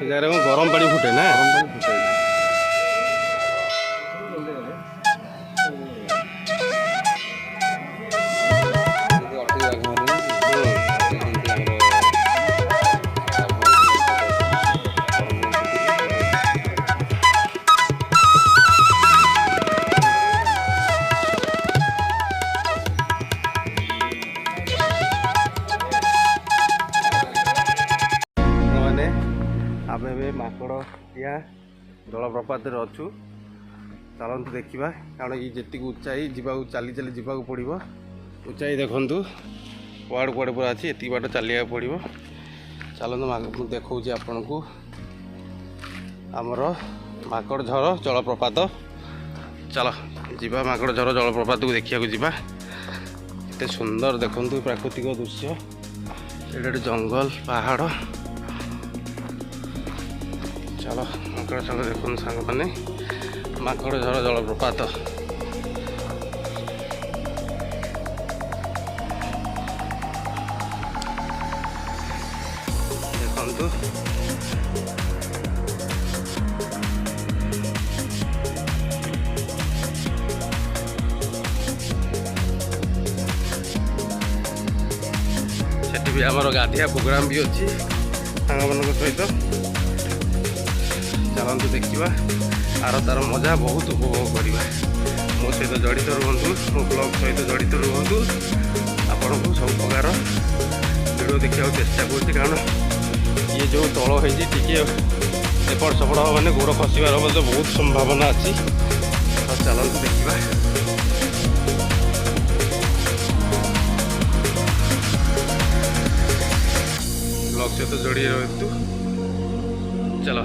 गरम पानी फुटे ना गरम पानी फुटे आम माकड़िया जलप्रपात अच्छु चलतु देखा कारण ये जी ऊंचाई जावाक चली चली जावाक पड़ो ऊंचाई देखु कुआड़ कुआड़े पूरा अच्छी ये बाट चलिया पड़ो चलतु देखा आपण को आमर माकड़ झर जलप्रपात चल जीवा माकड़ झर जलप्रपात को देखा जावा एत सुंदर देखु प्राकृतिक दृश्य ये जंगल पहाड़ चलो माकड़ चल देखो सांग मैंने माकड़ झर जलप्रपात देखु सेठी भी आमर गाधिया प्रोग्राम भी अच्छी सांग मान सहित चलतु देखा आर तार मजा बहुत उपभोग करवा मो सहित जड़ित रुहतु मो ब्लॉग सहित जड़ित रुहतु आपण को सब प्रकार वीडियो देखा चेष्टा करुँच कारण ये जो तल होती एपट सेपट मैंने गोड़ खसबार बहुत संभावना अच्छी तो चलतु देखा ब्लॉग सहित जोड़ी रहतु चलो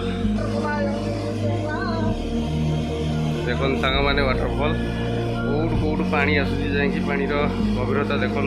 देखो सांग मैंने वाटरफॉल कौट कौट पानी आसूसी जाकि पानी गभीरता देखु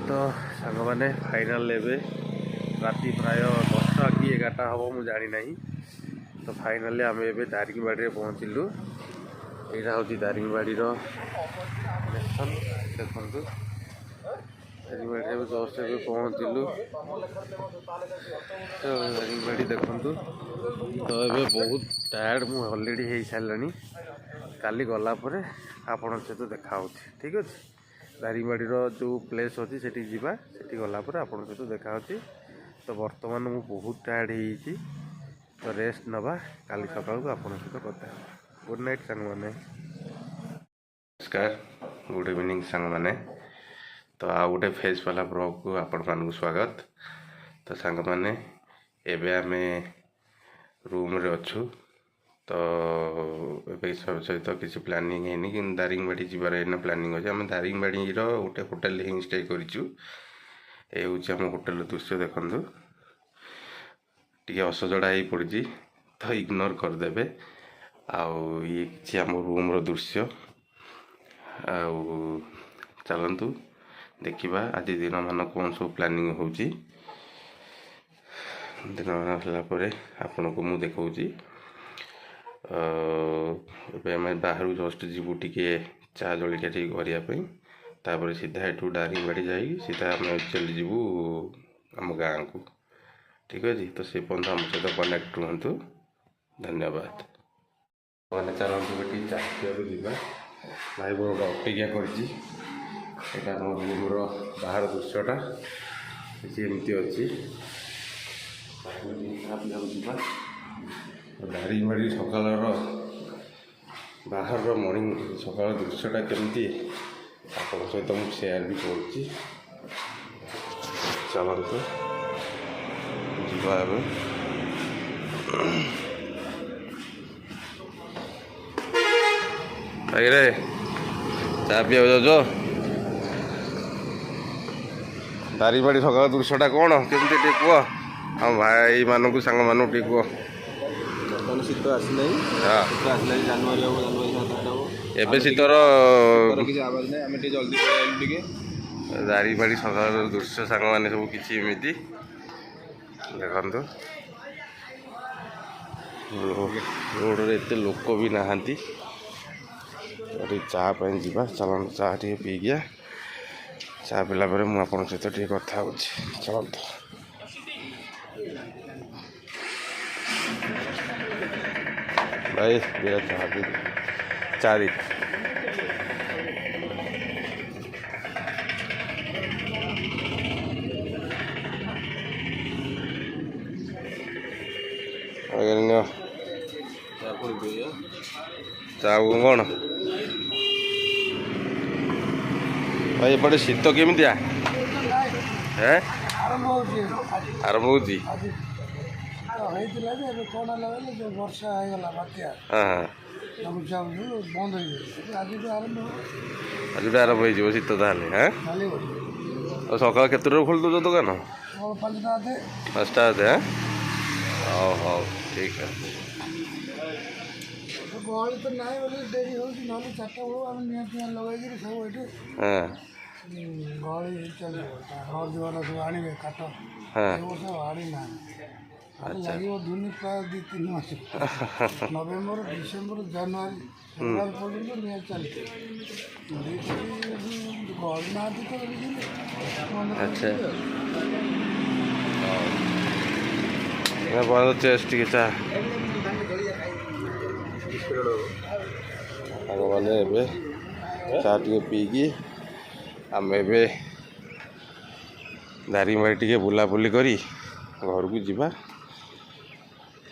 तो सांग मैंने फाइनाल राति प्राय 10टा कि 11टा हम मुझे जानी ना तो फाइनाली आम ए दारिंगबाड़ी में पहुँचलु यहाँ हूँ दारिंगबाड़ी स्टेशन देखु दारिंगबाड़ी जस्ट ए पहुँचलु तो दारिंगबाड़ी देखु तो ये बहुत टायर्ड मुझे अलरेडी हो सारे काली गलापर आपण सहित देखा ठीक अच्छे दारिंगबाड़ी जो प्लेस अच्छी सेठी जीवा सेठी गलापर आपण सहित देखा तो बर्तमान मु बहुत टायर्ड हो तो रेस्ट नवा काली सकाल को आपण सहित कथा गुड नाइट सांग माने नमस्कार गुड इवनिंग सांग माने तो आ गोटे फेस वाला ब्लॉग को आपण मान स्वागत तो सांग माने एबे आमे रूम रे अच्छु तो सब सहित किसी प्लानिंग है कि दारिंगबाड़ी जीवार एना प्लानिंग अच्छे आम दारिंगबाड़ी गोटे होटेल ही स्टे करूँ ये हूँ आम होटेल दृश्य देखु टी असजड़ा ही पड़ी तो इग्नोर करदे आउ ये कि आम रूम दृश्य आउ चलतु देखा आज दिन मान कौन सब प्लानिंग हो दिन मान आपन को मुझे देखा आम बाहर जस्ट जीवु टी चा जलिया टी करने सीधा एठू दारिंगबाड़ी जा सीधा आम चली जीवु आम गाँ को ठीक अच्छे तो से पर्यटन आम सहित कनेक्ट रुहतु धन्यवाद मैंने चलते चाखिया भाई बहुत अपेक्षा कर এটা ଆମ ରୁମ୍ର ବାହାର ଦୃଶ୍ୟଟା କିଛି ଏମିତି ଅଛି। ଯିବା ଦାରିଙ୍ଗବାଡ଼ି ସକାଳର ବାହାରର ମର୍ଣ୍ଣିଂ ସକାଳ ଦୃଶ୍ୟଟା କେମିତି ଆପଣଙ୍କ ସହିତ ମୁଁ ସେୟାର ବି କରୁଛି। ଚାଲନ୍ତୁ ଯିବା ଏବେ। ଆଜ୍ଞା ଚା ପିଇବାକୁ ଯାଉଛ? ଦାରିଙ୍ଗବାଡ଼ି ସକାଳ ଦୃଶ୍ୟଟା କ'ଣ କେମିତି ଟିକେ କୁହ ଆମ ଭାଇମାନଙ୍କୁ ସାଙ୍ଗମାନଙ୍କୁ ଟିକେ କୁହ। ବର୍ତ୍ତମାନ ଶୀତ ଆସିଲାଣି, ଶୀତ ଆସିଲାଣି, ଜାନୁଆରୀ ହେବ, ଜାନୁଆରୀ 7-8 ହେବ। ଏବେ ଶୀତର କିଛି ଆବାଜ ନାହିଁ, ଆମେ ଟିକେ ଜଲ୍ଦି ପଳେଇଲୁ ଟିକେ। ଦାରିଙ୍ଗବାଡ଼ି ସକାଳର ଦୃଶ୍ୟ ସାଙ୍ଗମାନେ ସବୁ କିଛି ଏମିତି ଦେଖନ୍ତୁ। ରୋଡ଼ରେ ଏତେ ଲୋକ ବି ନାହାନ୍ତି। ଚା ପାଇଁ ଯିବା, ଚାଲନ୍ତୁ ଚା ଟିକେ ପିଇକିଆ। ଚା ପିଇଲା ପରେ ମୁଁ ଆପଣଙ୍କ ସହିତ ଟିକେ କଥା ହେଉଛି। ଚାଲନ୍ତୁ ଭାଇ ବିରା ଚା ପି ଚା ଦି ଆଜ୍ଞା ଚା କ'ଣ ଭାଇ ଏପଟେ ଶୀତ କେମିତିଆ? ଆରମ୍ଭ ହେଉଛି। ହେଇଥିଲା ଯେ ଏବେ କ'ଣ ହେଲା ବୋଲେ ଯେଉଁ ବର୍ଷା ହେଇଗଲା ବାତ୍ୟା ବନ୍ଦ ହେଇଯାଇଛି। ଆଜିଠୁ ଆରମ୍ଭ ହେଇଯିବ ଶୀତ ତାହେଲେ। ଚାଲିବ ଆଉ ସକାଳ କେତେଟାରୁ ଖୋଲି ଦେଉଛ ଦୋକାନ? 5ଟା ଅଧେ। 5ଟା ଅଧେ? ହଉ ହଉ ଠିକ୍ ଅଛି। ଗହଳି ତ ନାହିଁ ବୋଲି ଡେରି ହେଉଛି, ନହେଲେ 4ଟା ବେଳକୁ ଆମେ ନିଆଁ ଫିଆଁ ଲଗେଇକିରି ସବୁ ଏଠି ଗହଳି ଚାଲିବ। ଘର ଜୀବନ ସବୁ ଆଣିବେ କାଠ, ଏ ବର୍ଷ ଆଣିନାହାନ୍ତି। ଲାଗିବ ଧୁନି ପ୍ରାୟ 2-3 ମାସ। ନଭେମ୍ବର, ଡିସେମ୍ବର, ଜାନୁଆରୀ, ଫେବୃଆରୀ ପର୍ଯ୍ୟନ୍ତ ନିଆଁ ଚାଲିଛି। ଗହଳି ନାହାନ୍ତି ତ ଚେଷ୍ଟ ଟିକେ ଚା ସାଙ୍ଗମାନେ ଏବେ ଚା ଟିକେ ପିଇକି ଆମେ ଏବେ ଦାରିଙ୍ଗବାଡ଼ି ଟିକେ ବୁଲାବୁଲି କରି ଘରକୁ ଯିବା।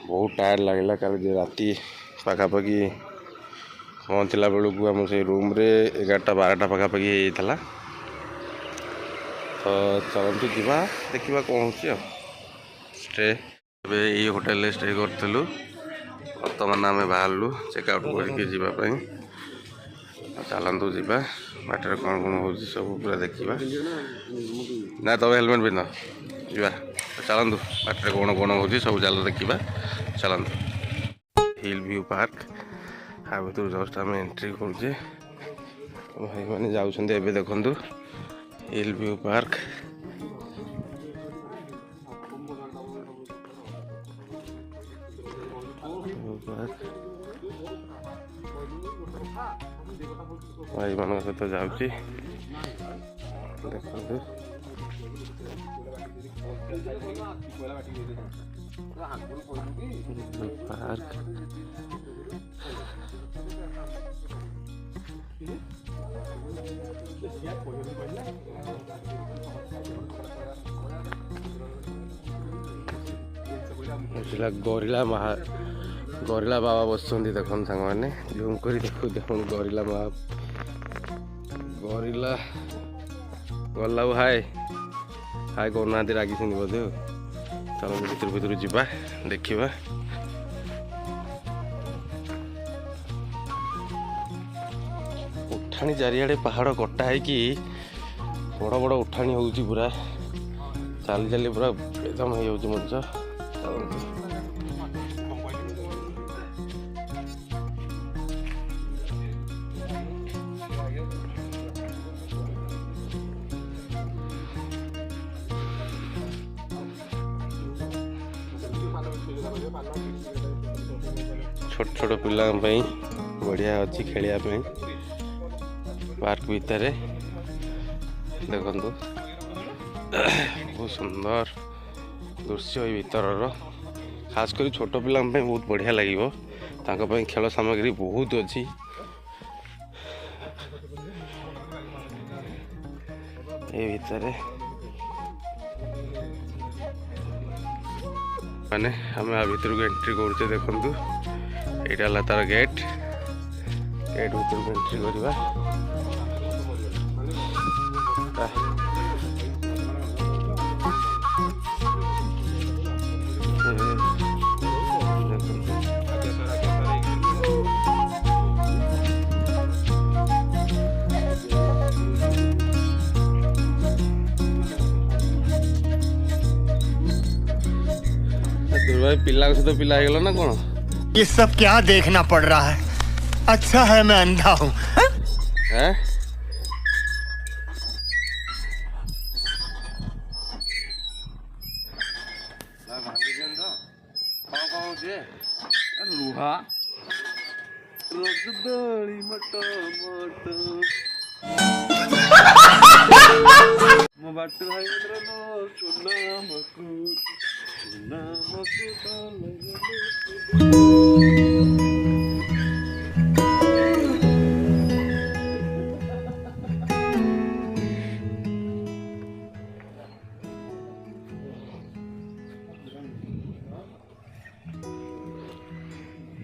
ବହୁତ ଟାୟାର୍ଡ଼ ଲାଗିଲା, କାଲି ରାତି ପାଖାପାଖି ପହଞ୍ଚିଲା ବେଳକୁ ଆମ ସେଇ ରୁମ୍ରେ 11ଟା-12ଟା ପାଖାପାଖି ହେଇଯାଇଥିଲା। ତ ଚାଲନ୍ତୁ ଯିବା, ଦେଖିବା କ'ଣ ହେଉଛି ଆଉ। ଏବେ ଏଇ ହୋଟେଲରେ ଷ୍ଟେ କରିଥିଲୁ। ବର୍ତ୍ତମାନ ଆମେ ବାହାରିଲୁ ଚେକ୍ ଆଉଟ୍ କରିକି ଯିବା ପାଇଁ। ଚାଲନ୍ତୁ ଯିବା, ବାଟରେ କ'ଣ ହେଉଛି ସବୁ ପୁରା ଦେଖିବା। ନା ତମେ ହେଲମେଟ୍ ପିନ୍ଧ, ଯିବା। ଚାଲନ୍ତୁ ବାଟରେ କ'ଣ ହେଉଛି ସବୁ ଚାଲ ଦେଖିବା। ଚାଲନ୍ତୁ ହିଲ୍ ଭ୍ୟୁ ପାର୍କ ଆ ଭିତରୁ ଜଷ୍ଟ ଆମେ ଏଣ୍ଟ୍ରି କରୁଛେ। ଭାଇମାନେ ଯାଉଛନ୍ତି ଏବେ ଦେଖନ୍ତୁ ହିଲ୍ ଭ୍ୟୁ ପାର୍କ। ଭାଇମାନଙ୍କ ସହିତ ଯାଉଛି ଦେଖନ୍ତୁ। ପାର୍କ ଗରିଲା ବାବା ବସୁଛନ୍ତି ଦେଖନ୍ତୁ ସାଙ୍ଗମାନେ। ଜୁମ୍ କରି ଦେଖନ୍ତୁ ଗରିଲା ଗରିଲା ଗଲାଉ ହାଏ କରୁନାହାନ୍ତି, ରାଗିଛନ୍ତି ବୋଧେ। ଚାଲନ୍ତୁ ଭିତରୁ ଯିବା, ଦେଖିବା। ଉଠାଣି ଚାରିଆଡ଼େ ପାହାଡ଼ କଟା ହେଇକି ବଡ଼ ବଡ଼ ଉଠାଣି ହେଉଛି ପୁରା। ଚାଲି ପୁରା ବେଦମ ହେଇଯାଉଛି ମଣିଷ। ଛୋଟ ଛୋଟ ପିଲାଙ୍କ ପାଇଁ ବଢ଼ିଆ ଅଛି ଖେଳିବା ପାଇଁ ପାର୍କ ଭିତରେ। ଦେଖନ୍ତୁ ବହୁତ ସୁନ୍ଦର ଦୃଶ୍ୟ ଏଇ ଭିତରର। ଖାସ୍ କରି ଛୋଟ ପିଲାଙ୍କ ପାଇଁ ବହୁତ ବଢ଼ିଆ ଲାଗିବ। ତାଙ୍କ ପାଇଁ ଖେଳ ସାମଗ୍ରୀ ବହୁତ ଅଛି। ये भितर माने आम भितर को एंट्री करुचे देखु यहाँ तार गेट गेट भितर को एंट्री करवा भाई पिला सहित पिला हो ना कौन ये सब क्या देखना पड़ रहा है अच्छा है मैं अंधा हूँ हैं लुहा रसदारी मटा मटा मो बाट भाई मित्रनो सुना मकू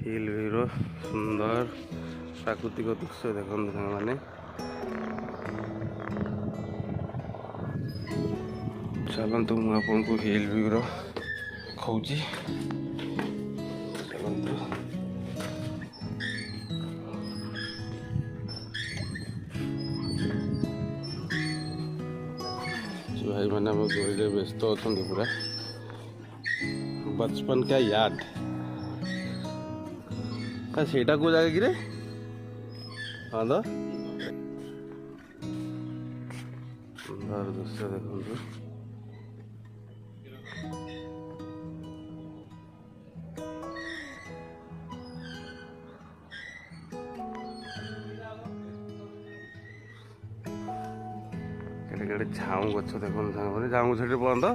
हिल भ्यूर सुंदर प्राकृतिक दृश्य देखते मैंने चलतु मुझे आपको हिल भ्यूर खोजी चलतु भाई मैंने गोरे व्यस्त अच्छा पूरा बचपन का याद सेटा को जगह कि हाँ तो सुंदर दृश्य देखो केटे झाऊ गछ देखो सारे झाऊ गछ पड़ता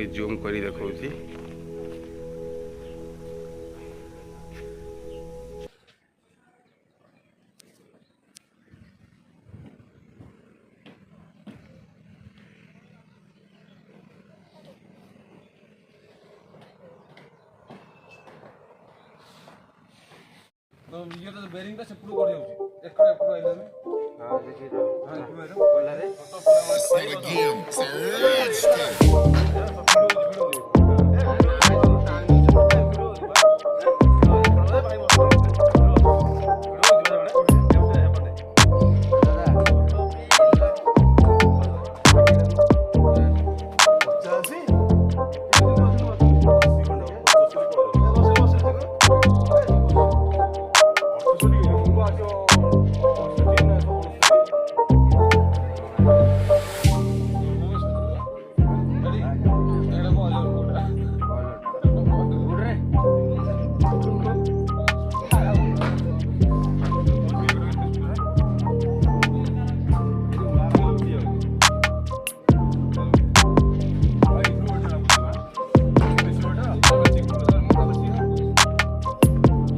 जूम करी देखो तो ये तो बेरिंग का सेपड़ू कर जाउची एकड़ एकड़ आइले में हां देखि तो हां इमे बोला रे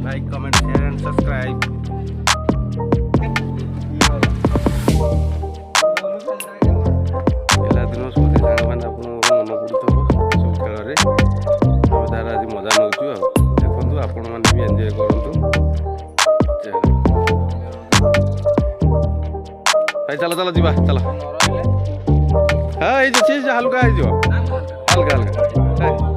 like comment share and subscribe पिला दिन स्मृति सांग मैंने आप मन पड़ुव सब खेल आम तार आज मजा नौ देखु आपण मैंने भी एंजॉय करूँ भाई चलो चलो जीवा चलो हाँ ये हल्का हल्का हल्का